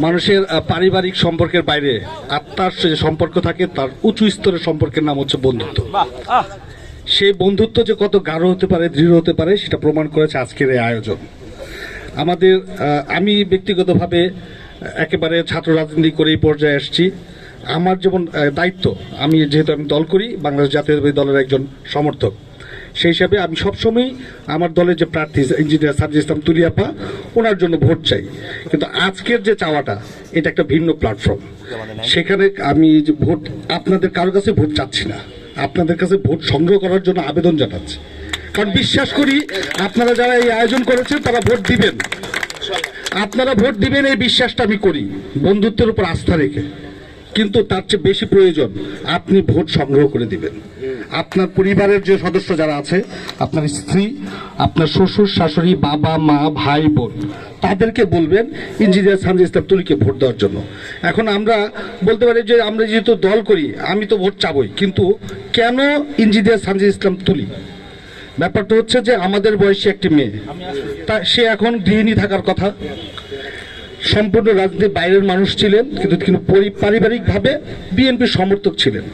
মানুষের পারিবারিক সম্পর্কের বাইরে আত্মার যে সম্পর্ক থাকে তার উঁচু স্তরের সম্পর্কের নাম হচ্ছে বন্ধুত্ব। সেই বন্ধুত্ব যে কত গাঢ় হতে পারে, দৃঢ় হতে পারে, সেটা প্রমাণ করেছে আজকের এই আয়োজন। আমাদের আমি ব্যক্তিগতভাবে একেবারে ছাত্র রাজনীতি করে এই পর্যায়ে আসছি। আমার যেমন দায়িত্ব, আমি যেহেতু আমি দল করি, বাংলাদেশ জাতীয়তাবাদী দলের একজন সমর্থক, সেই হিসাবে আমি সবসময় আমার দলের যে প্রার্থী ইঞ্জিনিয়ার সাজিদ ইসলাম তুলি আপা, ওনার জন্য ভোট চাই। কিন্তু আজকের যে চাওয়াটা, এটা একটা ভিন্ন প্ল্যাটফর্ম। সেখানে আমি যে ভোট, আপনাদের কারোর কাছে ভোট চাচ্ছি না, আপনাদের কাছে ভোট সংগ্রহ করার জন্য আবেদন জানাচ্ছি। কারণ বিশ্বাস করি আপনারা যারা এই আয়োজন করেছেন তারা ভোট দিবেন, আপনারা ভোট দিবেন এই বিশ্বাসটা আমি করি, বন্ধুত্বের উপর আস্থা রেখে। কিন্তু তার চেয়ে বেশি প্রয়োজন আপনি ভোট সংগ্রহ করে দিবেন। আপনার পরিবারের যে সদস্য যারা আছে, আপনার স্ত্রী, আপনার শ্বশুর শাশুড়ি, বাবা মা, ভাই বোন, তাদেরকে বলবেন ইঞ্জিনিয়ার সাজিদ ইসলাম তুলিকে ভোট দেওয়ার জন্য। এখন আমরা বলতে পারি যে আমরা যেহেতু দল করি আমি তো ভোট চাবই, কিন্তু কেন ইঞ্জিনিয়ার সাজিদ ইসলাম তুলি? ব্যাপারটা হচ্ছে যে আমাদের বয়সী একটি মেয়ে, তা সে এখন গৃহিণী থাকার কথা, সম্পূর্ণ রাজনীতির বাইরের মানুষ ছিলেন, কিন্তু পারিবারিকভাবে বিএনপির সমর্থক ছিলেন।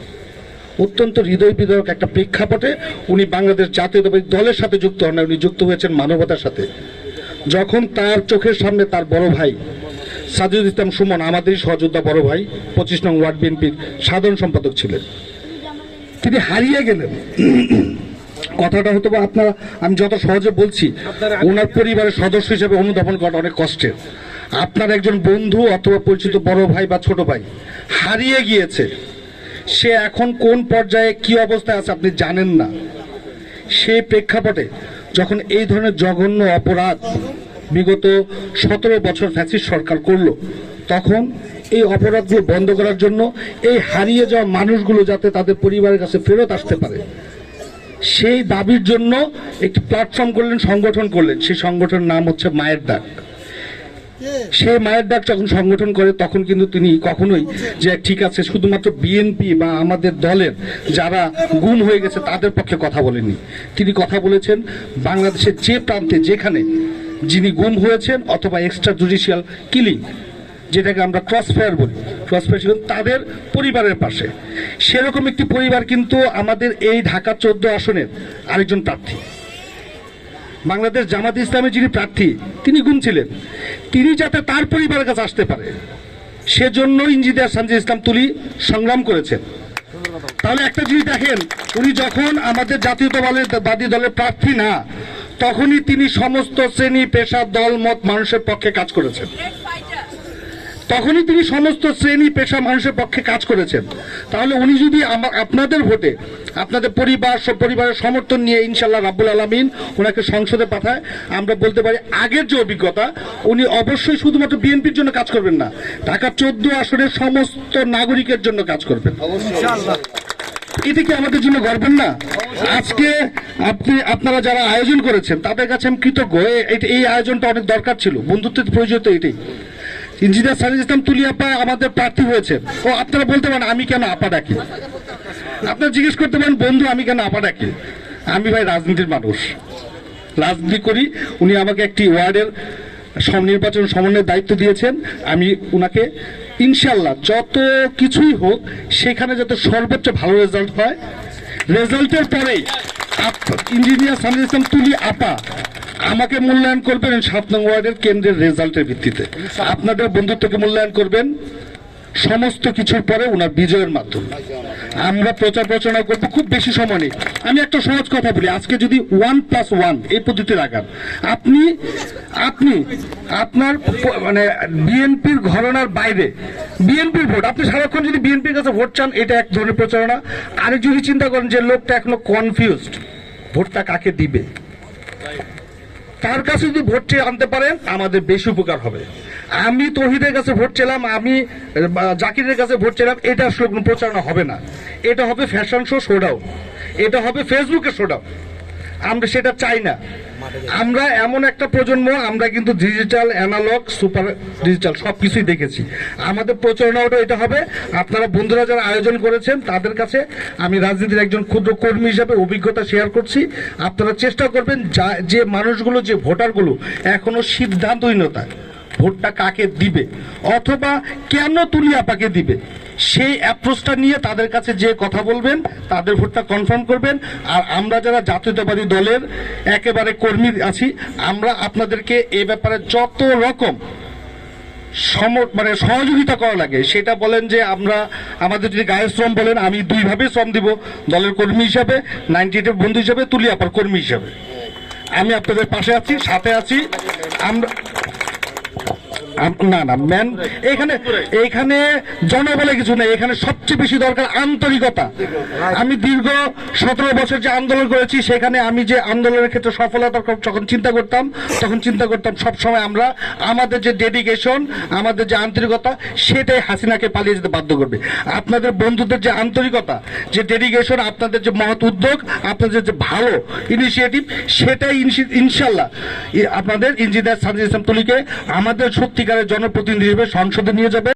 অত্যন্ত হৃদয় বিদারক একটা প্রেক্ষাপটে উনি বাংলাদেশ জাতীয়তাবাদী দলের সাথে যুক্ত হন না, উনি যুক্ত হয়েছেন মানবতার সাথে। যখন তার চোখের সামনে তার বড় ভাই সাজিদ ইসলাম সুমন, আমাদেরই সহযোদ্ধা বড় ভাই, 25 নং ওয়ার্ড বিএনপির সাধারণ সম্পাদক ছিলেন, তিনি হারিয়ে গেলেন। কথাটা হয়তো বা আপনারা, আমি যত সহজে বলছি, ওনার পরিবারের সদস্য হিসেবে অনুধাবন করা অনেক কষ্টের। আপনার একজন বন্ধু অথবা পরিচিত বড় ভাই বা ছোট ভাই হারিয়ে গিয়েছে, সে এখন কোন পর্যায়ে কি অবস্থায় আছে আপনি জানেন না। সেই প্রেক্ষাপটে যখন এই ধরনের জঘন্য অপরাধ বিগত 17 বছর ফ্যাসিস্ট সরকার করলো, তখন এই অপরাধগুলো বন্ধ করার জন্য, এই হারিয়ে যাওয়া মানুষগুলো যাতে তাদের পরিবারের কাছে ফেরত আসতে পারে, সেই দাবির জন্য একটি প্ল্যাটফর্ম করলেন, সংগঠন করলেন। সেই সংগঠনের নাম হচ্ছে মায়ের ডাক। সে মায়ের ডাক যখন সংগঠন করে, তখন কিন্তু তিনি কখনোই যে ঠিক আছে শুধুমাত্র বিএনপি বা আমাদের দলের যারা গুম হয়ে গেছে তাদের পক্ষে কথা বলেননি। তিনি কথা বলেছেন বাংলাদেশের যে প্রান্তে, যেখানে যিনি গুম হয়েছেন অথবা এক্সট্রা জুডিশিয়াল কিলিং, যেটাকে আমরা ক্রসফায়ার বলি, ক্রসফায়ার ছিলেন তাদের পরিবারের পাশে। সেরকম একটি পরিবার কিন্তু আমাদের এই ঢাকা 14 আসনের আরেকজন প্রার্থী, বাংলাদেশ জামাত ইসলামের যিনি প্রার্থী, তিনি গুম ছিলেন, তিনি যাতে তার পরিবারের কাছে আসতে পারে সেজন্য ইঞ্জিনিয়ার সাজিদ ইসলাম তুলি সংগ্রাম করেছেন। তাহলে একটা জিনিস দেখেন, উনি যখন আমাদের জাতীয়তাবাদী দলের প্রার্থী না, তখনই তিনি সমস্ত শ্রেণী পেশা দল মত মানুষের পক্ষে কাজ করেছেন, তখনই তিনি সমস্ত শ্রেণী পেশা মানুষের পক্ষে কাজ করেছেন। তাহলে উনি যদি আপনাদের ভোটে, আপনাদের পরিবারের সমর্থন নিয়ে ইনশাল্লাহ রাব্বুল আলামিন ওনাকে সংসদে পাঠায়, আমরা বলতে পারি আগের যে অভিজ্ঞতা, উনি অবশ্যই শুধুমাত্র বিএনপির জন্য কাজ করবেন না, ঢাকা 14 আসনের সমস্ত নাগরিকের জন্য কাজ করবেন। এটা কি আমাদের জন্য গর্বের না? আজকে আপনারা যারা আয়োজন করেছেন তাদের কাছে আমি কৃতজ্ঞ। এই আয়োজনটা অনেক দরকার ছিল, বন্ধুত্বের প্রয়োজন তো এটাই। ইঞ্জিনিয়ার সাজিদ ইসলাম তুলি আপা আমাদের প্রার্থী হয়েছেন, ও আপনারা বলতে পারেন আমি কেন আপা ডাকি, আপনারা জিজ্ঞেস করতে পারেন বন্ধু আমি কেন আপা ডাকি। আমি ভাই রাজনীতির মানুষ, রাজনীতি করি। উনি আমাকে একটি ওয়ার্ডের নির্বাচন সমন্বয়ের দায়িত্ব দিয়েছেন, আমি উনাকে ইনশাল্লাহ যত কিছুই হোক সেখানে যাতে সর্বোচ্চ ভালো রেজাল্ট হয়, রেজাল্টের পরেই ইঞ্জিনিয়ার সাজিদ ইসলাম তুলি আপা আমাকে মূল্যায়ন করবেন 7 নং ওয়ার্ডের কেন্দ্রের রেজাল্টের ভিত্তিতে। আপনাদের বন্ধুত্বকে মূল্যায়ন করবেন সমস্ত কিছুর পরে ওনার বিজয়ের মাধ্যমে। আমরা প্রচার প্রচারণা করবো, খুব বেশি সময় নেই। আমি একটা সহজ কথা বলি, আজকে যদি 1+1 এই পদ্ধতি লাগান, আপনি আপনার মানে বিএনপির ঘরানার বাইরে বিএনপির ভোট, আপনি সারাক্ষণ যদি বিএনপির কাছে ভোট চান, এটা এক ধরনের প্রচারণা। আর যদি চিন্তা করেন যে লোকটা এখনো কনফিউজড, ভোটটা কাকে দিবে, তার কাছে যদি ভোট চেয়ে আনতে পারেন আমাদের বেশি উপকার হবে। আমি তৌহিদের কাছে ভোট চেলাম, আমি জাকিরের কাছে ভোট চেলাম, এটা আসলে কোনো প্রচারণা হবে না, এটা হবে ফ্যাশন শো, শোডাউন, এটা হবে ফেসবুকে শোডাউন। আমরা সেটা চাই না। আমরা এমন একটা প্রজন্ম, আমরা কিন্তু ডিজিটাল, অ্যানালগ, সুপার ডিজিটাল সবকিছুই দেখেছি। আমাদের প্রচারণাটা এটা হবে। আপনারা বন্ধুরা যারা আয়োজন করেছেন তাদের কাছে আমি রাজনীতির একজন ক্ষুদ্র কর্মী হিসাবে অভিজ্ঞতা শেয়ার করছি। আপনারা চেষ্টা করবেন যে মানুষগুলো, যে ভোটারগুলো এখনো সিদ্ধান্তহীনতায়, ভোটটা কাকে দিবে অথবা কেন তুলি আপাকে দিবে, সেই অ্যাপ্রোচটা নিয়ে তাদের কাছে যে কথা বলবেন, তাদের ভোটটা কনফার্ম করবেন। আর আমরা যারা জাতীয়তাবাদী দলের একেবারে কর্মী আছি, আমরা আপনাদেরকে এ ব্যাপারে যত রকম সহযোগিতা করা লাগে সেটা বলেন। যে আমরা আমাদের যদি গায়ের শ্রম বলেন, আমি দুইভাবে শ্রম দিব, দলের কর্মী হিসাবে, 98 বন্ধু হিসাবে, তুলি আপার কর্মী হিসাবে। আমি আপনাদের পাশে আছি, সাথে আছি। আমরা না ম্যান, এখানে জনবলে কিছু নেই, এখানে সবচেয়ে বেশি দরকার আন্তরিকতা। আমি দীর্ঘ 17 বছর যে আন্দোলন করেছি, সেখানে আমি যে আন্দোলনের ক্ষেত্রে সফলতা যখন চিন্তা করতাম, তখন চিন্তা করতাম সবসময় আমরা আমাদের যে ডেডিকেশন, আমাদের যে আন্তরিকতা, সেটাই হাসিনাকে পালিয়ে যেতে বাধ্য করবে। আপনাদের বন্ধুদের যে আন্তরিকতা, যে ডেডিকেশন, আপনাদের যে মহৎ উদ্যোগ, আপনাদের যে ভালো ইনিশিয়েটিভ, সেটাই ইনশাল্লাহ আপনাদের ইঞ্জিনিয়ার সাজিদ ইসলাম তুলিকে আমাদের সত্যিকারের জনপ্রতিনিধি হিসেবে সংসদে নিয়ে যাবে।